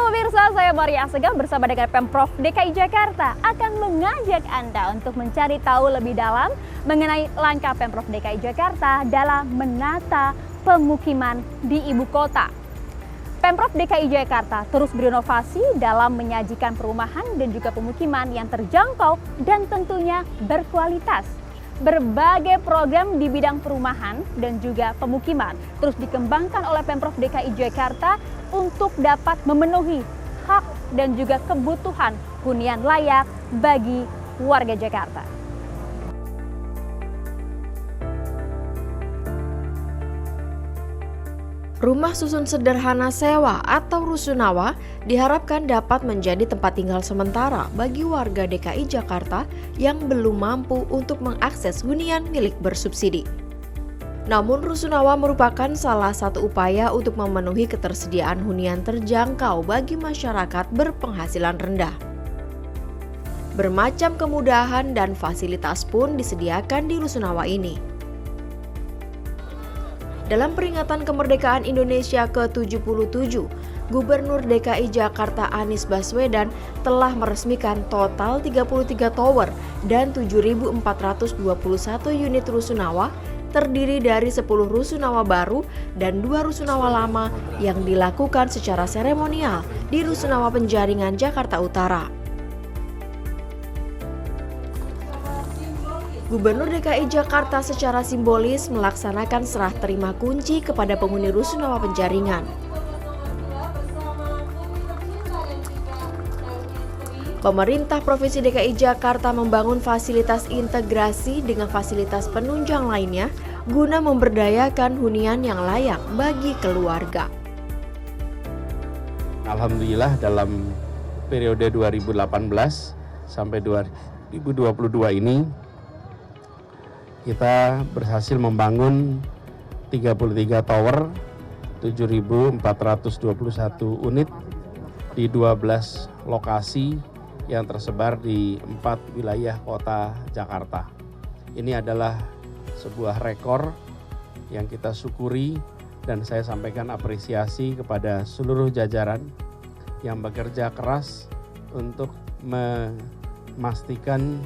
pemirsa, saya Maria Asegaf bersama dengan Pemprov DKI Jakarta akan mengajak Anda untuk mencari tahu lebih dalam mengenai langkah Pemprov DKI Jakarta dalam menata pemukiman di ibu kota. Pemprov DKI Jakarta terus berinovasi dalam menyajikan perumahan dan juga pemukiman yang terjangkau dan tentunya berkualitas. Berbagai program di bidang perumahan dan juga pemukiman terus dikembangkan oleh Pemprov DKI Jakarta untuk dapat memenuhi hak dan juga kebutuhan hunian layak bagi warga Jakarta. Rumah susun sederhana sewa atau rusunawa diharapkan dapat menjadi tempat tinggal sementara bagi warga DKI Jakarta yang belum mampu untuk mengakses hunian milik bersubsidi. Namun rusunawa merupakan salah satu upaya untuk memenuhi ketersediaan hunian terjangkau bagi masyarakat berpenghasilan rendah. Bermacam kemudahan dan fasilitas pun disediakan di rusunawa ini. Dalam peringatan kemerdekaan Indonesia ke-77, Gubernur DKI Jakarta Anies Baswedan telah meresmikan total 33 tower dan 7.421 unit rusunawa terdiri dari 10 rusunawa baru dan 2 rusunawa lama yang dilakukan secara seremonial di Rusunawa Penjaringan, Jakarta Utara. Gubernur DKI Jakarta secara simbolis melaksanakan serah terima kunci kepada penghuni Rusunawa Penjaringan. Pemerintah Provinsi DKI Jakarta membangun fasilitas integrasi dengan fasilitas penunjang lainnya guna memberdayakan hunian yang layak bagi keluarga. Alhamdulillah dalam periode 2018 sampai 2022 ini kita berhasil membangun 33 tower, 7.421 unit di 12 lokasi yang tersebar di 4 wilayah kota Jakarta. Ini adalah sebuah rekor yang kita syukuri dan saya sampaikan apresiasi kepada seluruh jajaran yang bekerja keras untuk memastikan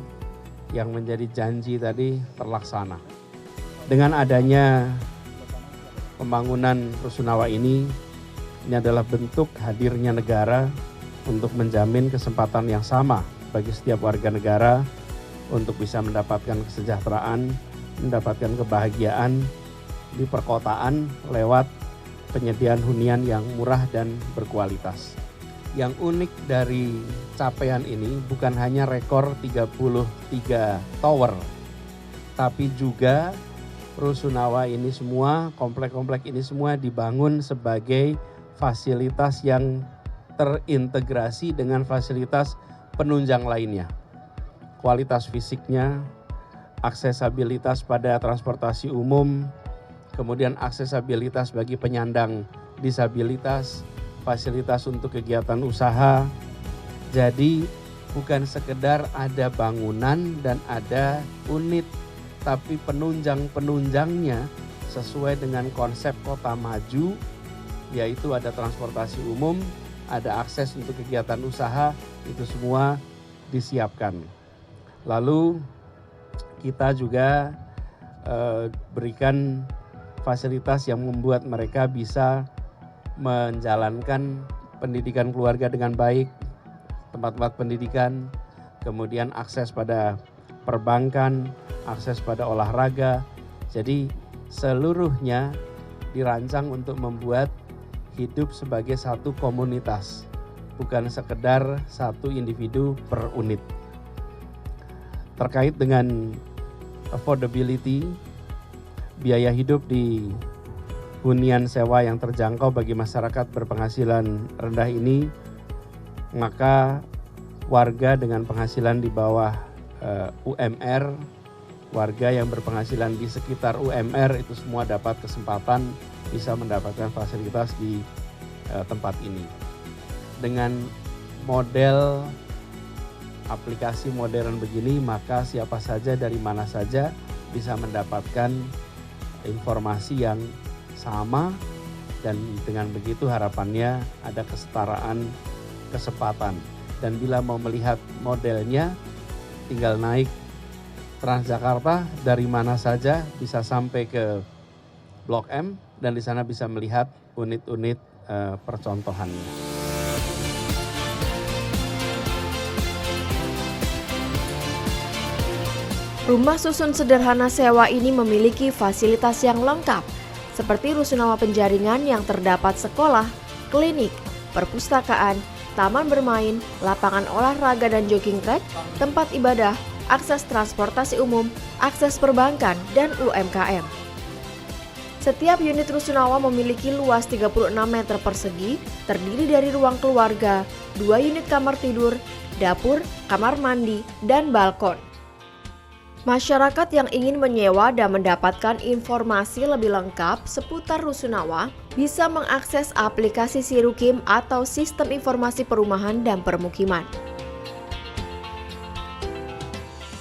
yang menjadi janji tadi terlaksana. Dengan adanya pembangunan rusunawa ini adalah bentuk hadirnya negara untuk menjamin kesempatan yang sama bagi setiap warga negara untuk bisa mendapatkan kesejahteraan, mendapatkan kebahagiaan di perkotaan lewat penyediaan hunian yang murah dan berkualitas. Yang unik dari capaian ini bukan hanya rekor 33 tower, tapi juga rusunawa ini semua, komplek-komplek ini semua dibangun sebagai fasilitas yang terintegrasi dengan fasilitas penunjang lainnya. Kualitas fisiknya, aksesabilitas pada transportasi umum, kemudian aksesabilitas bagi penyandang disabilitas, fasilitas untuk kegiatan usaha. Jadi bukan sekedar ada bangunan dan ada unit, tapi penunjang-penunjangnya sesuai dengan konsep kota maju, yaitu ada transportasi umum, ada akses untuk kegiatan usaha, itu semua disiapkan. Lalu kita juga berikan fasilitas yang membuat mereka bisa menjalankan pendidikan keluarga dengan baik, tempat-tempat pendidikan, kemudian akses pada perbankan, akses pada olahraga. Jadi seluruhnya dirancang untuk membuat hidup sebagai satu komunitas, bukan sekedar satu individu per unit. Terkait dengan affordability, biaya hidup di hunian sewa yang terjangkau bagi masyarakat berpenghasilan rendah ini, maka warga dengan penghasilan di bawah UMR, warga yang berpenghasilan di sekitar UMR itu semua dapat kesempatan bisa mendapatkan fasilitas di tempat ini. Dengan model aplikasi modern begini, maka siapa saja dari mana saja bisa mendapatkan informasi yang sama, dan dengan begitu harapannya ada kesetaraan kesempatan. Dan bila mau melihat modelnya, tinggal naik Transjakarta dari mana saja bisa sampai ke Blok M dan di sana bisa melihat unit-unit percontohannya. Rumah susun sederhana sewa ini memiliki fasilitas yang lengkap, seperti rusunawa penjaringan yang terdapat sekolah, klinik, perpustakaan, taman bermain, lapangan olahraga dan jogging track, tempat ibadah, akses transportasi umum, akses perbankan, dan UMKM. Setiap unit rusunawa memiliki luas 36 meter persegi, terdiri dari ruang keluarga, 2 unit kamar tidur, dapur, kamar mandi, dan balkon. Masyarakat yang ingin menyewa dan mendapatkan informasi lebih lengkap seputar rusunawa bisa mengakses aplikasi Sirukim atau Sistem Informasi Perumahan dan Permukiman.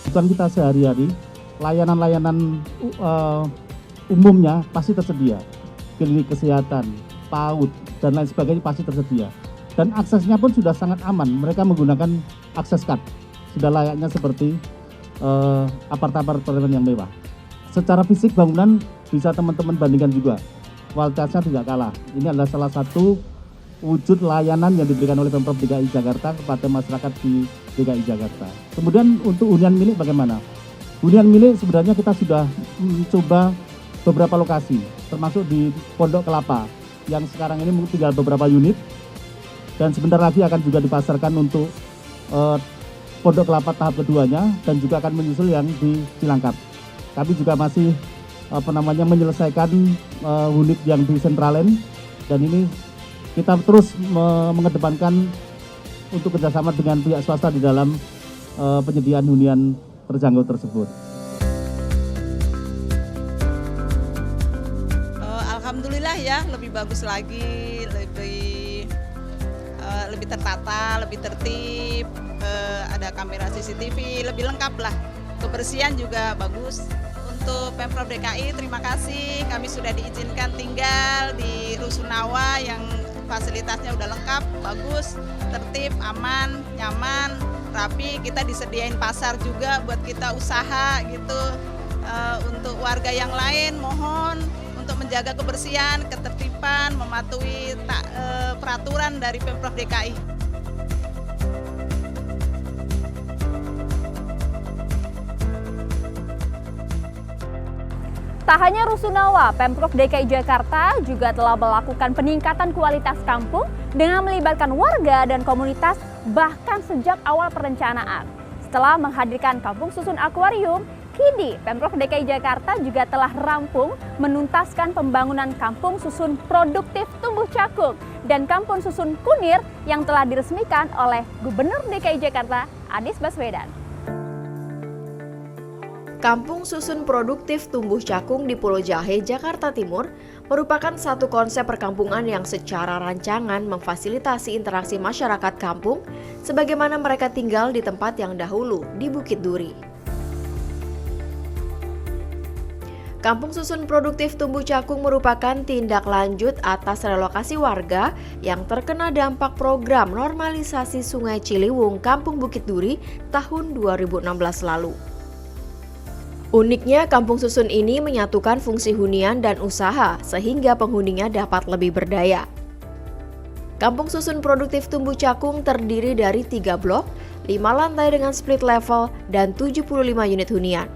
Kebutuhan kita sehari-hari, layanan-layanan umumnya pasti tersedia. Klinik kesehatan, PAUD, dan lain sebagainya pasti tersedia. Dan aksesnya pun sudah sangat aman, mereka menggunakan akses card. Sudah layaknya seperti apartemen yang mewah. Secara fisik bangunan bisa teman-teman bandingkan juga. Kualitasnya tidak kalah. Ini adalah salah satu wujud layanan yang diberikan oleh Pemprov DKI Jakarta kepada masyarakat di DKI Jakarta. Kemudian untuk hunian milik bagaimana? Hunian milik sebenarnya kita sudah mencoba beberapa lokasi, termasuk di Pondok Kelapa yang sekarang ini tinggal beberapa unit dan sebentar lagi akan juga dipasarkan untuk Pondok Kelapa tahap keduanya dan juga akan menyusul yang di Cilangkap. Kami juga masih menyelesaikan unit yang di Centraland dan ini kita terus mengedepankan untuk kerjasama dengan pihak swasta di dalam penyediaan hunian terjangkau tersebut. Alhamdulillah ya, lebih bagus lagi, lebih tertata, lebih tertib, ada kamera CCTV, lebih lengkap lah. Kebersihan juga bagus. Untuk Pemprov DKI terima kasih, kami sudah diizinkan tinggal di rusunawa yang fasilitasnya udah lengkap, bagus, tertib, aman, nyaman, rapi. Kita disediain pasar juga buat kita usaha gitu. Untuk warga yang lain mohon untuk menjaga kebersihan, ketertiban, mematuhi peraturan dari Pemprov DKI. Tak hanya rusunawa, Pemprov DKI Jakarta juga telah melakukan peningkatan kualitas kampung dengan melibatkan warga dan komunitas bahkan sejak awal perencanaan. Setelah menghadirkan kampung susun akuarium, kini Pemprov DKI Jakarta juga telah rampung menuntaskan pembangunan kampung susun produktif Tumbuh Cakung dan kampung susun Kunir yang telah diresmikan oleh Gubernur DKI Jakarta Anies Baswedan. Kampung Susun Produktif Tumbuh Cakung di Pulau Jahe, Jakarta Timur merupakan satu konsep perkampungan yang secara rancangan memfasilitasi interaksi masyarakat kampung sebagaimana mereka tinggal di tempat yang dahulu di Bukit Duri. Kampung Susun Produktif Tumbuh Cakung merupakan tindak lanjut atas relokasi warga yang terkena dampak program normalisasi Sungai Ciliwung Kampung Bukit Duri tahun 2016 lalu. Uniknya, kampung susun ini menyatukan fungsi hunian dan usaha sehingga penghuninya dapat lebih berdaya. Kampung Susun Produktif Tumbuh Cakung terdiri dari 3 blok, 5 lantai dengan split level, dan 75 unit hunian.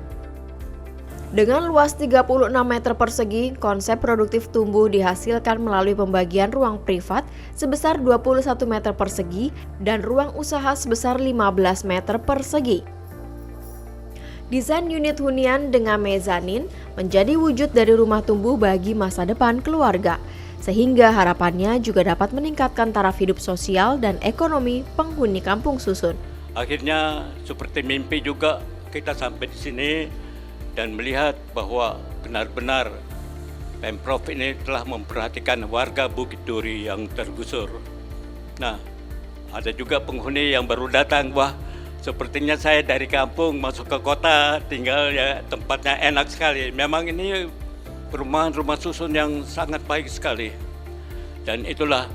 Dengan luas 36 meter persegi, konsep produktif tumbuh dihasilkan melalui pembagian ruang privat sebesar 21 meter persegi dan ruang usaha sebesar 15 meter persegi. Desain unit hunian dengan mezanin menjadi wujud dari rumah tumbuh bagi masa depan keluarga, sehingga harapannya juga dapat meningkatkan taraf hidup sosial dan ekonomi penghuni kampung susun. Akhirnya seperti mimpi juga kita sampai di sini dan melihat bahwa benar-benar Pemprov ini telah memperhatikan warga Bukit Duri yang tergusur. Nah, ada juga penghuni yang baru datang, wah sepertinya saya dari kampung masuk ke kota, tinggal ya tempatnya enak sekali. Memang ini perumahan rumah susun yang sangat baik sekali. Dan itulah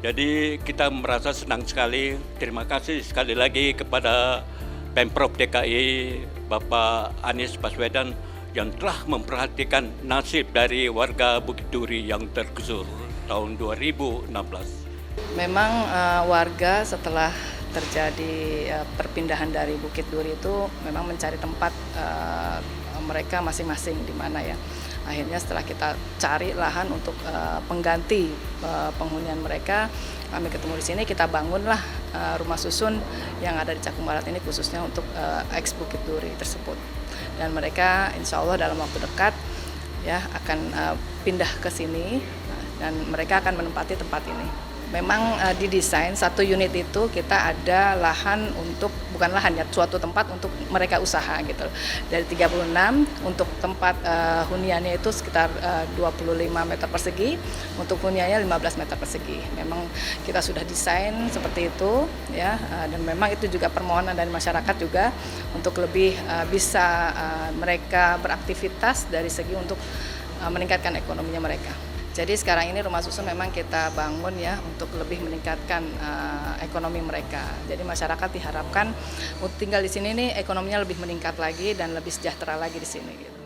Jadi kita merasa senang sekali. Terima kasih sekali lagi kepada Pemprov DKI, Bapak Anies Baswedan yang telah memperhatikan nasib dari warga Bukit Duri yang tergusur tahun 2016. Memang warga setelah terjadi perpindahan dari Bukit Duri itu memang mencari tempat mereka masing-masing di mana ya. Akhirnya setelah kita cari lahan untuk pengganti penghunian mereka, kami ketemu di sini, kita bangunlah rumah susun yang ada di Cakung Barat ini khususnya untuk ex Bukit Duri tersebut. Dan mereka insya Allah dalam waktu dekat ya akan pindah ke sini dan mereka akan menempati tempat ini. Memang didesain satu unit itu kita ada lahan untuk, bukan lahan ya, suatu tempat untuk mereka usaha gitu. Dari 36 untuk tempat huniannya itu sekitar 25 meter persegi, untuk huniannya 15 meter persegi. Memang kita sudah desain seperti itu ya, dan memang itu juga permohonan dari masyarakat juga untuk lebih bisa mereka beraktivitas dari segi untuk meningkatkan ekonominya mereka. Jadi sekarang ini rumah susun memang kita bangun ya untuk lebih meningkatkan ekonomi mereka. Jadi masyarakat diharapkan tinggal di sini nih ekonominya lebih meningkat lagi dan lebih sejahtera lagi di sini. Gitu.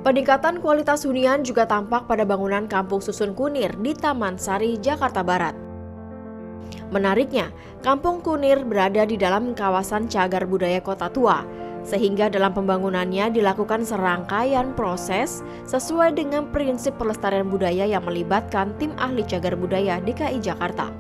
Peningkatan kualitas hunian juga tampak pada bangunan Kampung Susun Kunir di Taman Sari, Jakarta Barat. Menariknya, Kampung Kunir berada di dalam kawasan cagar budaya Kota Tua, sehingga dalam pembangunannya dilakukan serangkaian proses sesuai dengan prinsip pelestarian budaya yang melibatkan tim ahli cagar budaya DKI Jakarta.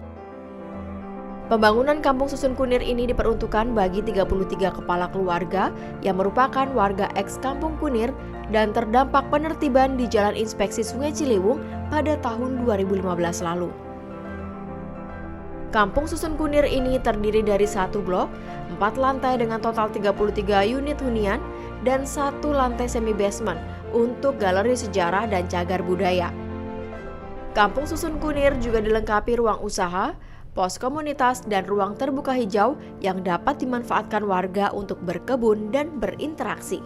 Pembangunan Kampung Susun Kunir ini diperuntukkan bagi 33 kepala keluarga yang merupakan warga ex Kampung Kunir dan terdampak penertiban di Jalan Inspeksi Sungai Ciliwung pada tahun 2015 lalu. Kampung Susun Kunir ini terdiri dari 1 blok, 4 lantai dengan total 33 unit hunian, dan 1 lantai semi basement untuk galeri sejarah dan cagar budaya. Kampung Susun Kunir juga dilengkapi ruang usaha, pos komunitas, dan ruang terbuka hijau yang dapat dimanfaatkan warga untuk berkebun dan berinteraksi.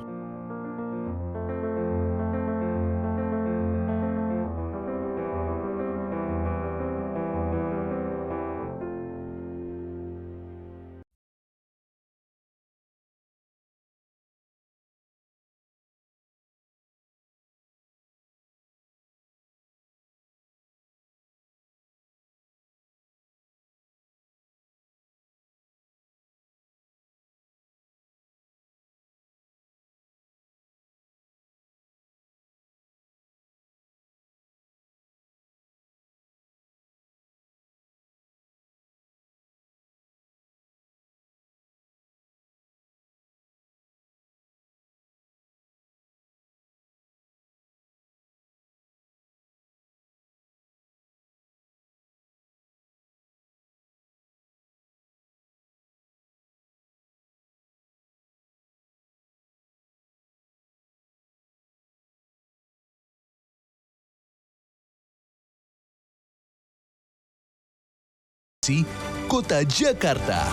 Kota Jakarta.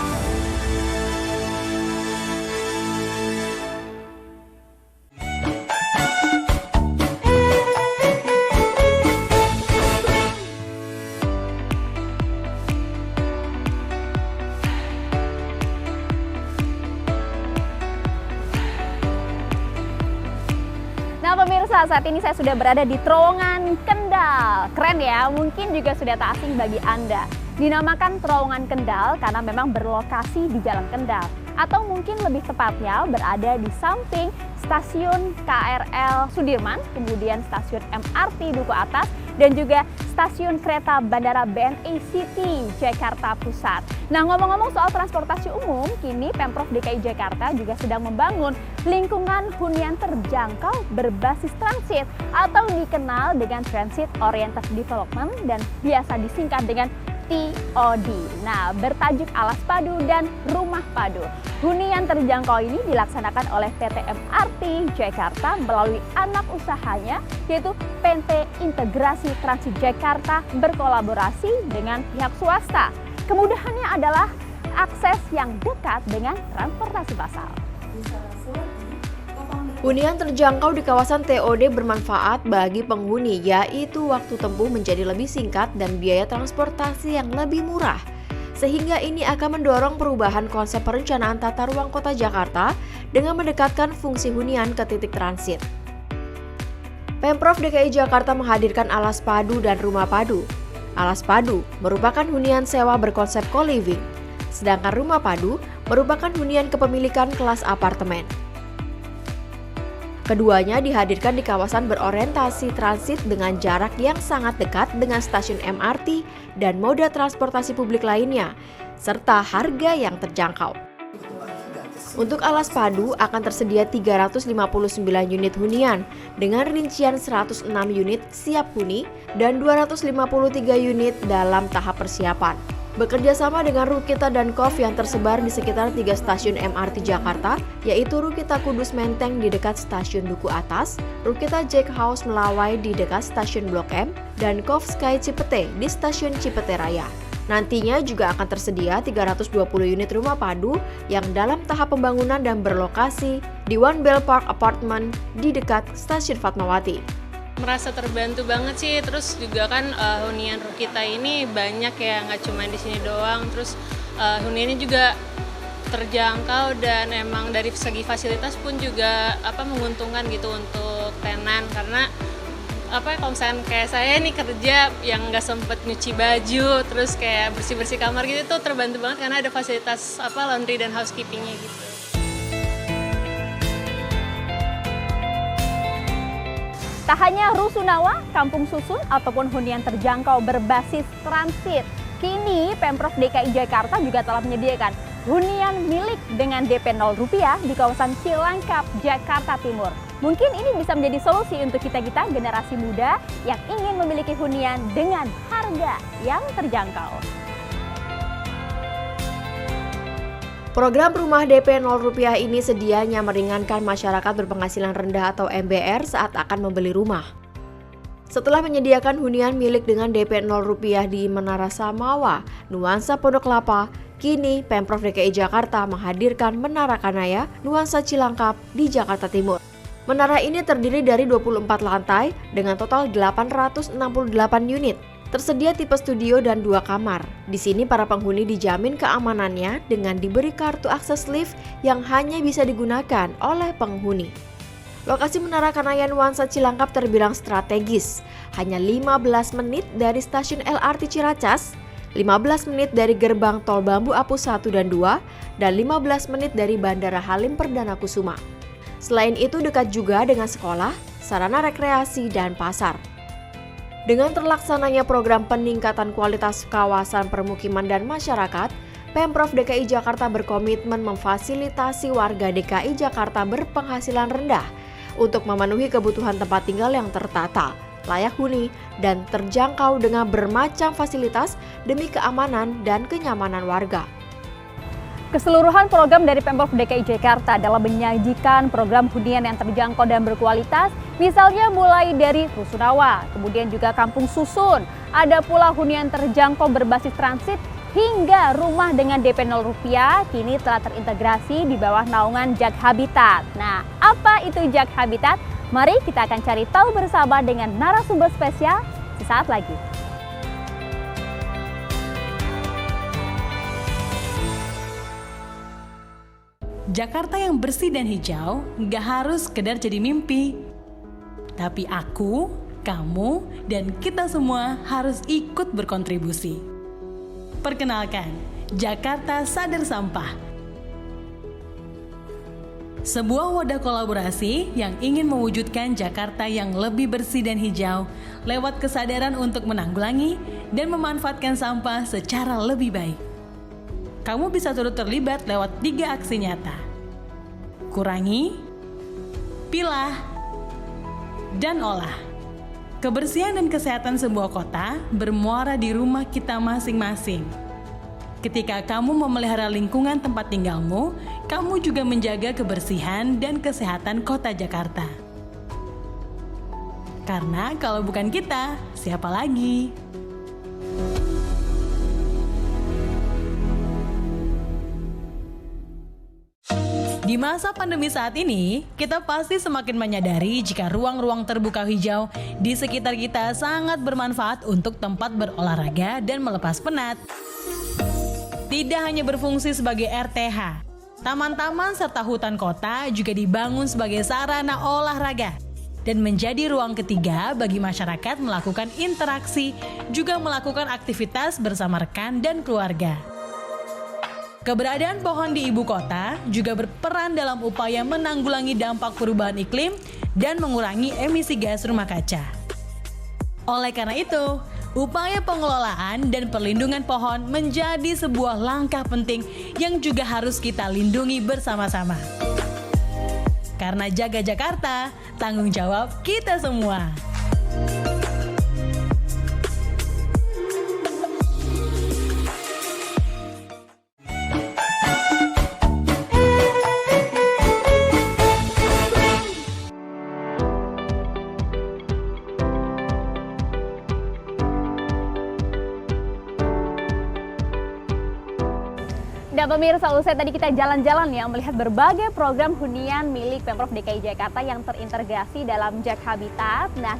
Nah pemirsa, saat ini saya sudah berada di terowongan Kendal. Keren ya, mungkin juga sudah tak asing bagi Anda. Dinamakan terowongan Kendal karena memang berlokasi di Jalan Kendal. Atau mungkin lebih tepatnya berada di samping stasiun KRL Sudirman, kemudian stasiun MRT Duku Atas, dan juga stasiun kereta Bandara BNI City, Jakarta Pusat. Nah ngomong-ngomong soal transportasi umum, kini Pemprov DKI Jakarta juga sedang membangun lingkungan hunian terjangkau berbasis transit atau dikenal dengan Transit Oriented Development dan biasa disingkat dengan TOD. Nah, bertajuk Alas Padu dan Rumah Padu. Hunian terjangkau ini dilaksanakan oleh PT MRT Jakarta melalui anak usahanya yaitu PT Integrasi Transit Jakarta berkolaborasi dengan pihak swasta. Kemudahannya adalah akses yang dekat dengan transportasi massal. Busara Seladi, Hunian terjangkau di kawasan TOD bermanfaat bagi penghuni, yaitu waktu tempuh menjadi lebih singkat dan biaya transportasi yang lebih murah. Sehingga ini akan mendorong perubahan konsep perencanaan tata ruang kota Jakarta dengan mendekatkan fungsi hunian ke titik transit. Pemprov DKI Jakarta menghadirkan Alas Padu dan Rumah Padu. Alas Padu merupakan hunian sewa berkonsep co-living, sedangkan Rumah Padu merupakan hunian kepemilikan kelas apartemen. Keduanya dihadirkan di kawasan berorientasi transit dengan jarak yang sangat dekat dengan stasiun MRT dan moda transportasi publik lainnya, serta harga yang terjangkau. Untuk Alas Padu akan tersedia 359 unit hunian dengan rincian 106 unit siap huni dan 253 unit dalam tahap persiapan. Bekerja sama dengan Rukita dan KOF yang tersebar di sekitar 3 stasiun MRT Jakarta, yaitu Rukita Kudus Menteng di dekat stasiun Duku Atas, Rukita Jack House Melawai di dekat stasiun Blok M, dan KOF Sky Cipete di stasiun Cipete Raya. Nantinya juga akan tersedia 320 unit rumah padu yang dalam tahap pembangunan dan berlokasi di One Bell Park Apartment di dekat stasiun Fatmawati. Merasa terbantu banget sih, terus juga kan hunian Rukita ini banyak ya, nggak cuma di sini doang, terus huniannya juga terjangkau dan emang dari segi fasilitas pun juga menguntungkan gitu untuk tenan, karena kalau misalkan kayak saya nih kerja yang nggak sempet nyuci baju, terus kayak bersih-bersih kamar gitu tuh terbantu banget karena ada fasilitas laundry dan housekeepingnya gitu. Tak hanya rusunawa, kampung susun, ataupun hunian terjangkau berbasis transit. Kini Pemprov DKI Jakarta juga telah menyediakan hunian milik dengan DP 0 rupiah di kawasan Cilangkap, Jakarta Timur. Mungkin ini bisa menjadi solusi untuk kita-kita generasi muda yang ingin memiliki hunian dengan harga yang terjangkau. Program Rumah DP 0 rupiah ini sedianya meringankan masyarakat berpenghasilan rendah atau MBR saat akan membeli rumah. Setelah menyediakan hunian milik dengan DP 0 rupiah di Menara Samawa, Nuansa Pondok Kelapa, kini Pemprov DKI Jakarta menghadirkan Menara Kanaya, Nuansa Cilangkap di Jakarta Timur. Menara ini terdiri dari 24 lantai dengan total 868 unit. Tersedia tipe studio dan 2 kamar. Di sini para penghuni dijamin keamanannya dengan diberi kartu akses lift yang hanya bisa digunakan oleh penghuni. Lokasi Menara Kanaya Nuansa Cilangkap terbilang strategis. Hanya 15 menit dari stasiun LRT Ciracas, 15 menit dari gerbang tol Bambu Apus 1 dan 2, dan 15 menit dari Bandara Halim Perdana Kusuma. Selain itu dekat juga dengan sekolah, sarana rekreasi, dan pasar. Dengan terlaksananya program peningkatan kualitas kawasan permukiman dan masyarakat, Pemprov DKI Jakarta berkomitmen memfasilitasi warga DKI Jakarta berpenghasilan rendah untuk memenuhi kebutuhan tempat tinggal yang tertata, layak huni, dan terjangkau dengan bermacam fasilitas demi keamanan dan kenyamanan warga. Keseluruhan program dari Pemprov DKI Jakarta dalam menyajikan program hunian yang terjangkau dan berkualitas, misalnya mulai dari rusunawa, kemudian juga kampung susun, ada pula hunian terjangkau berbasis transit, hingga rumah dengan DP 0 rupiah kini telah terintegrasi di bawah naungan JAK Habitat. Nah, apa itu JAK Habitat? Mari kita akan cari tahu bersama dengan narasumber spesial sesaat lagi. Jakarta yang bersih dan hijau gak harus sekedar jadi mimpi. Tapi aku, kamu, dan kita semua harus ikut berkontribusi. Perkenalkan, Jakarta Sadar Sampah. Sebuah wadah kolaborasi yang ingin mewujudkan Jakarta yang lebih bersih dan hijau lewat kesadaran untuk menanggulangi dan memanfaatkan sampah secara lebih baik. Kamu bisa turut terlibat lewat 3 aksi nyata. Kurangi, pilah, dan olah. Kebersihan dan kesehatan sebuah kota bermuara di rumah kita masing-masing. Ketika kamu memelihara lingkungan tempat tinggalmu, kamu juga menjaga kebersihan dan kesehatan kota Jakarta. Karena kalau bukan kita, siapa lagi? Di masa pandemi saat ini, kita pasti semakin menyadari jika ruang-ruang terbuka hijau di sekitar kita sangat bermanfaat untuk tempat berolahraga dan melepas penat. Tidak hanya berfungsi sebagai RTH, taman-taman serta hutan kota juga dibangun sebagai sarana olahraga dan menjadi ruang ketiga bagi masyarakat melakukan interaksi, juga melakukan aktivitas bersama rekan dan keluarga. Keberadaan pohon di ibu kota juga berperan dalam upaya menanggulangi dampak perubahan iklim dan mengurangi emisi gas rumah kaca. Oleh karena itu, upaya pengelolaan dan perlindungan pohon menjadi sebuah langkah penting yang juga harus kita lindungi bersama-sama. Karena jaga Jakarta, tanggung jawab kita semua. Dan pemirsa, usai tadi kita jalan-jalan ya melihat berbagai program hunian milik Pemprov DKI Jakarta yang terintegrasi dalam Jak Habitat. Nah,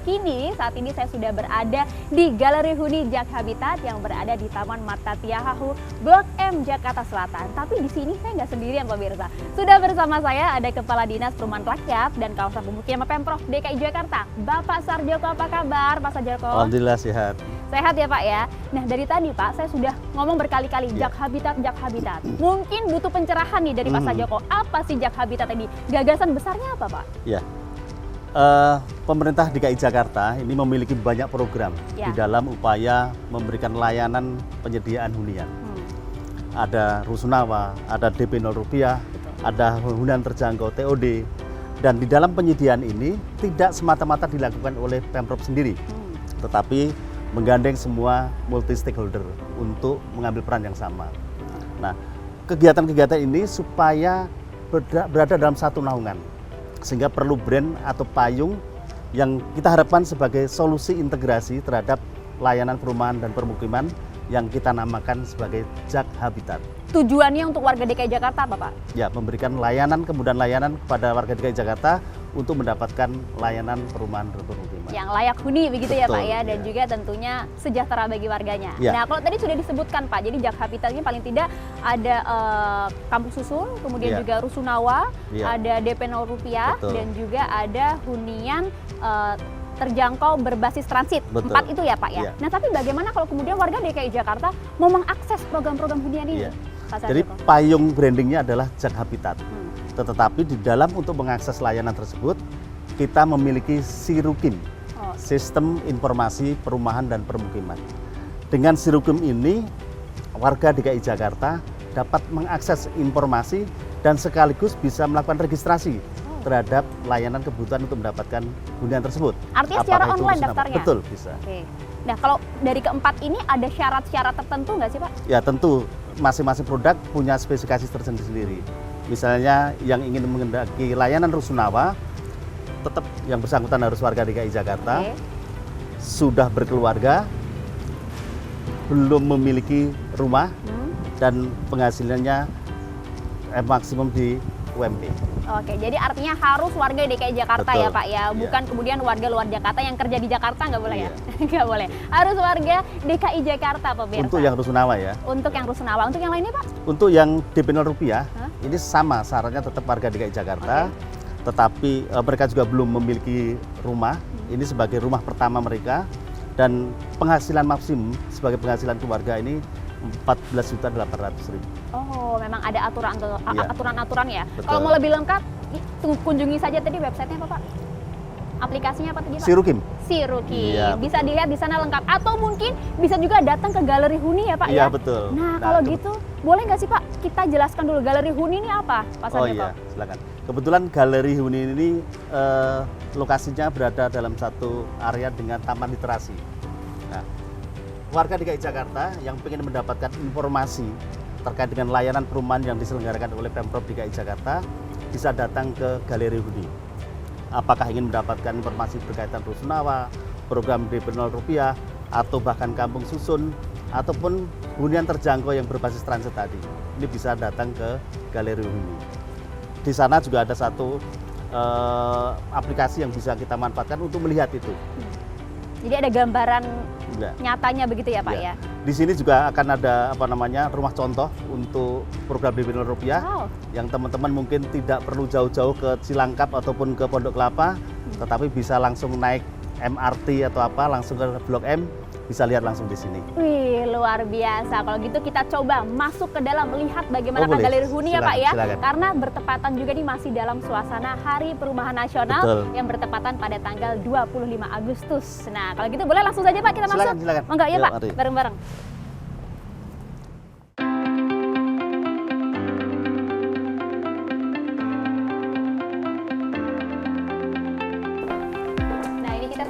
saat ini saya sudah berada di Galeri Huni Jak Habitat yang berada di Taman Marta Tiahahu, Blok M, Jakarta Selatan. Tapi di sini saya nggak sendirian pemirsa. Sudah bersama saya ada Kepala Dinas Perumahan Rakyat dan Kawasan Pemukiman Pemprov DKI Jakarta, Bapak Sarjoko. Apa kabar, Pak Sarjoko? Alhamdulillah sehat. Sehat ya Pak ya. Nah, dari tadi Pak saya sudah ngomong berkali-kali Jak Habitat, Jak Habitat. Mungkin butuh pencerahan nih dari Pak Sarjoko. Apa sih Jak Habitat ini? Gagasan besarnya apa Pak? Ya, pemerintah DKI Jakarta ini memiliki banyak program di dalam upaya memberikan layanan penyediaan hunian. Ada Rusunawa, ada DP 0 rupiah, ada hunian terjangkau TOD. Dan di dalam penyediaan ini tidak semata-mata dilakukan oleh Pemprov sendiri, tetapi menggandeng semua multi stakeholder untuk mengambil peran yang sama. Nah, kegiatan-kegiatan ini supaya berada dalam satu naungan, sehingga perlu brand atau payung yang kita harapkan sebagai solusi integrasi terhadap layanan perumahan dan permukiman yang kita namakan sebagai Jak Habitat. Tujuannya untuk warga DKI Jakarta apa Pak? Ya, memberikan layanan, kemudahan layanan kepada warga DKI Jakarta untuk mendapatkan layanan perumahan dan permukiman. Yang layak huni begitu. Betul, ya Pak ya, dan juga tentunya sejahtera bagi warganya. Ya. Nah, kalau tadi sudah disebutkan Pak, jadi Jak Habitat ini paling tidak ada kampung susun, kemudian juga Rusunawa, ada DP 0 rupiah, dan juga ada hunian terjangkau berbasis transit. Betul. 4 itu ya Pak ya. Nah, tapi bagaimana kalau kemudian warga DKI Jakarta mau mengakses program-program hunian ini? Jadi payung brandingnya adalah Jak Habitat. Tetapi di dalam untuk mengakses layanan tersebut, kita memiliki Sirukim, Sistem Informasi Perumahan dan Permukiman. Dengan Sirukim ini, warga DKI Jakarta dapat mengakses informasi dan sekaligus bisa melakukan registrasi terhadap layanan kebutuhan untuk mendapatkan hunian tersebut. Artinya secara online daftarnya? Betul, bisa. Oke. Nah, kalau dari keempat ini ada syarat-syarat tertentu nggak sih Pak? Ya tentu, masing-masing produk punya spesifikasi tersendiri. Misalnya yang ingin mengendaki layanan Rusunawa, tetap yang bersangkutan harus warga DKI Jakarta, sudah berkeluarga, belum memiliki rumah, dan penghasilannya maksimum di UMP. Oke, jadi artinya harus warga DKI Jakarta. Betul. Ya Pak ya, bukan kemudian warga luar Jakarta yang kerja di Jakarta nggak boleh ya? Nggak boleh, harus warga DKI Jakarta pemirsa. Untuk yang Rusunawa ya? Untuk yang Rusunawa, untuk yang lainnya Pak? Untuk yang DP 0 rupiah, ini sama syaratnya tetap warga DKI Jakarta, tetapi mereka juga belum memiliki rumah, ini sebagai rumah pertama mereka, dan penghasilan maksimum sebagai penghasilan keluarga ini 14.800.000. Oh, memang ada aturan-aturan ya. Betul. Kalau mau lebih lengkap, kunjungi saja tadi websitenya apa Pak? Aplikasinya apa tadi Pak? Sirukim. Sirukim. Ya, bisa dilihat di sana lengkap. Atau mungkin bisa juga datang ke Galeri Huni ya Pak ya? Iya betul. Nah kalau gitu, boleh nggak sih Pak kita jelaskan dulu Galeri Huni ini apa Pak Sarjoko? Oh iya, silakan. Kebetulan Galeri Huni ini lokasinya berada dalam satu area dengan taman literasi. Nah, warga DKI Jakarta yang ingin mendapatkan informasi terkait dengan layanan perumahan yang diselenggarakan oleh Pemprov DKI Jakarta bisa datang ke Galeri Huni. Apakah ingin mendapatkan informasi berkaitan Rusunawa, program DP 0 rupiah, atau bahkan kampung susun, ataupun hunian terjangkau yang berbasis transit tadi. Ini bisa datang ke Galeri Huni. di sana juga ada satu aplikasi yang bisa kita manfaatkan untuk melihat itu. Jadi ada gambaran nyatanya begitu ya Pak ya? Di sini juga akan ada rumah contoh untuk program DP 0 rupiah yang teman-teman mungkin tidak perlu jauh-jauh ke Cilangkap ataupun ke Pondok Kelapa, tetapi bisa langsung naik MRT atau langsung ke Blok M, bisa lihat langsung di sini. Wih, luar biasa. Kalau gitu kita coba masuk ke dalam melihat bagaimana Galeri Huni ya Pak ya. Silakan. Karena bertepatan juga nih masih dalam suasana Hari Perumahan Nasional yang bertepatan pada tanggal 25 Agustus. Nah, kalau gitu boleh langsung saja Pak kita masuk. Silakan. Monggo ya Pak, mari. bareng-bareng.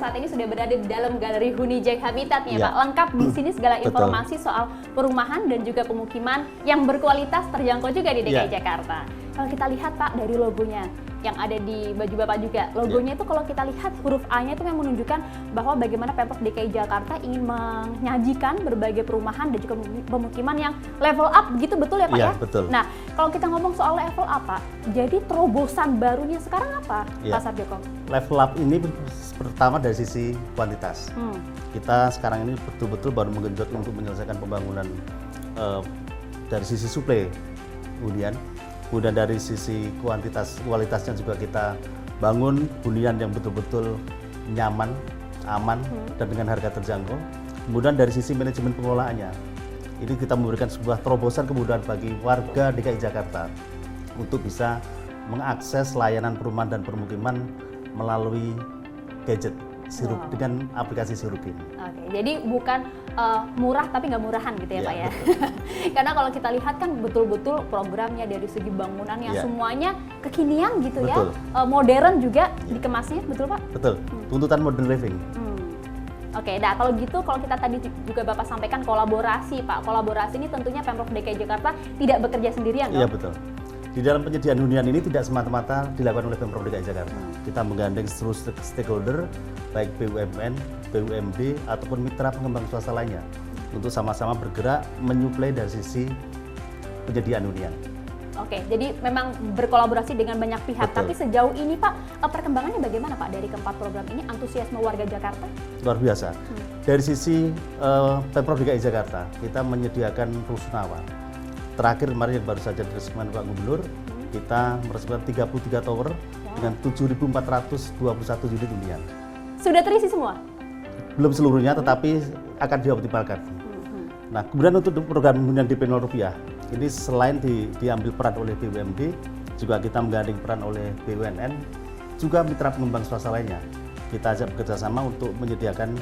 Saat ini sudah berada di dalam Galeri Huni Jack Habitat nih ya Pak. Lengkap di sini segala informasi soal perumahan dan juga pemukiman yang berkualitas, terjangkau juga di DKI Jakarta. Kalau kita lihat Pak dari logonya yang ada di baju Bapak juga, logonya itu kalau kita lihat huruf A-nya itu yang menunjukkan bahwa bagaimana Pemprov DKI Jakarta ingin menyajikan berbagai perumahan dan juga pemukiman yang level up, begitu betul ya Pak ya? Betul. Nah, kalau kita ngomong soal level up Pak, jadi terobosan barunya sekarang apa Pak Sarjoko? Level up ini pertama dari sisi kuantitas. Kita sekarang ini betul-betul baru menggenjot untuk menyelesaikan pembangunan dari sisi suplai hunian. Kemudian dari sisi kualitasnya juga kita bangun hunian yang betul-betul nyaman, aman, dan dengan harga terjangkau. Kemudian dari sisi manajemen pengelolaannya, ini kita memberikan sebuah terobosan kemudahan bagi warga DKI Jakarta untuk bisa mengakses layanan perumahan dan permukiman melalui gadget dengan aplikasi Sirup ini. Oke, jadi bukan murah tapi nggak murahan gitu ya Pak ya? Karena kalau kita lihat kan betul-betul programnya dari segi bangunannya semuanya kekinian gitu ya, modern juga dikemasnya, betul Pak? Betul, tuntutan modern living. Oke, nah kalau gitu kalau kita tadi juga Bapak sampaikan kolaborasi Pak, kolaborasi ini tentunya Pemprov DKI Jakarta tidak bekerja sendirian dong? Iya betul. Di dalam penyediaan hunian ini tidak semata-mata dilakukan oleh Pemprov DKI Jakarta. Kita menggandeng seluruh stakeholder, baik BUMN, BUMD, ataupun mitra pengembang swasta lainnya untuk sama-sama bergerak menyuplai dari sisi penyediaan hunian. Oke, jadi memang berkolaborasi dengan banyak pihak. Tapi sejauh ini Pak, perkembangannya bagaimana Pak dari keempat program ini, antusiasme warga Jakarta? Luar biasa. Dari sisi Pemprov DKI Jakarta, kita menyediakan rusunawa. Terakhir kemarin yang baru saja diresmikan Pak Gubernur, kita meresmikan 33 tower dengan 7.421 unit hunian. Sudah terisi semua? Belum seluruhnya, tetapi akan dioptimalkan. Nah, kemudian untuk program hunian DP 0 rupiah, ini selain diambil peran oleh BUMD, juga kita menggandeng peran oleh BUMN, juga mitra pengembang swasta lainnya. Kita ajak bekerjasama untuk menyediakan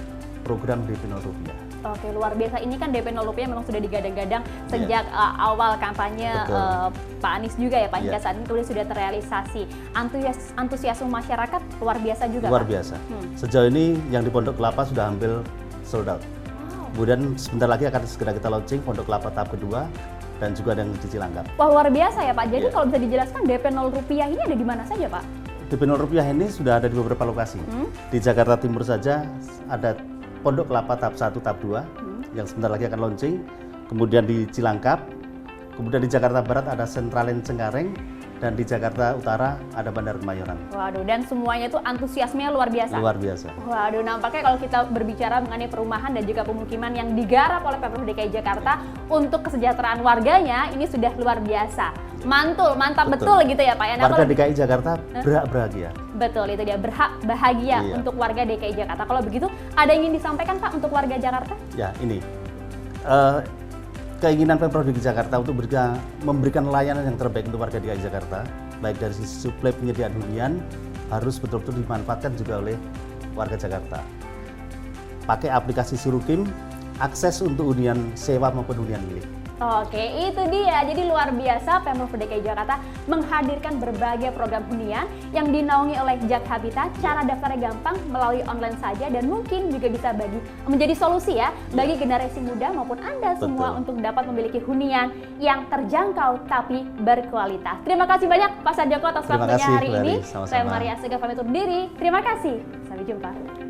program DP 0 rupiah. Oke, luar biasa. Ini kan DP 0 rupiah memang sudah digadang-gadang sejak awal kampanye Pak Anies juga ya Pak, hingga saat ini kemudian sudah terrealisasi. Antusiasme masyarakat luar biasa juga Luar Pak? biasa. Sejauh ini yang di Pondok Kelapa sudah hampir sold out. Kemudian sebentar lagi akan segera kita launching Pondok Kelapa tahap kedua dan juga yang di Cilangkap. Wah, luar biasa ya Pak. Jadi kalau bisa dijelaskan DP 0 rupiah ini ada di mana saja Pak? DP 0 rupiah ini sudah ada di beberapa lokasi. Di Jakarta Timur saja ada Pondok Kelapa tahap 1, tahap 2 yang sebentar lagi akan launching. Kemudian di Cilangkap, kemudian di Jakarta Barat ada Sentralen Cengkareng, dan di Jakarta Utara ada Bandar Kemayoran. Waduh, dan semuanya itu antusiasmenya luar biasa. Luar biasa. Waduh, nampaknya kalau kita berbicara mengenai perumahan dan juga pemukiman yang digarap oleh Pemprov DKI Jakarta untuk kesejahteraan warganya, ini sudah luar biasa. Mantul, mantap betul gitu ya Pak ya. Warga DKI Jakarta berhak bahagia. Betul, itu dia, berhak bahagia untuk warga DKI Jakarta. Kalau begitu, ada yang ingin disampaikan Pak untuk warga Jakarta? Ya, ini keinginan Pemprov DKI Jakarta untuk memberikan layanan yang terbaik untuk warga DKI Jakarta, baik dari sisi suplai penyediaan hunian, harus betul-betul dimanfaatkan juga oleh warga Jakarta. Pakai aplikasi Sirukim, akses untuk hunian sewa maupun hunian milik. Oke, itu dia. Jadi luar biasa Pemprov DKI Jakarta menghadirkan berbagai program hunian yang dinaungi oleh Jak Habitat. Cara daftarnya gampang melalui online saja dan mungkin juga bisa menjadi solusi ya bagi generasi muda maupun Anda semua untuk dapat memiliki hunian yang terjangkau tapi berkualitas. Terima kasih banyak Pak Sarjoko atas waktunya hari ini. Saya Maria Asega pamit undur diri. Terima kasih. Sampai jumpa.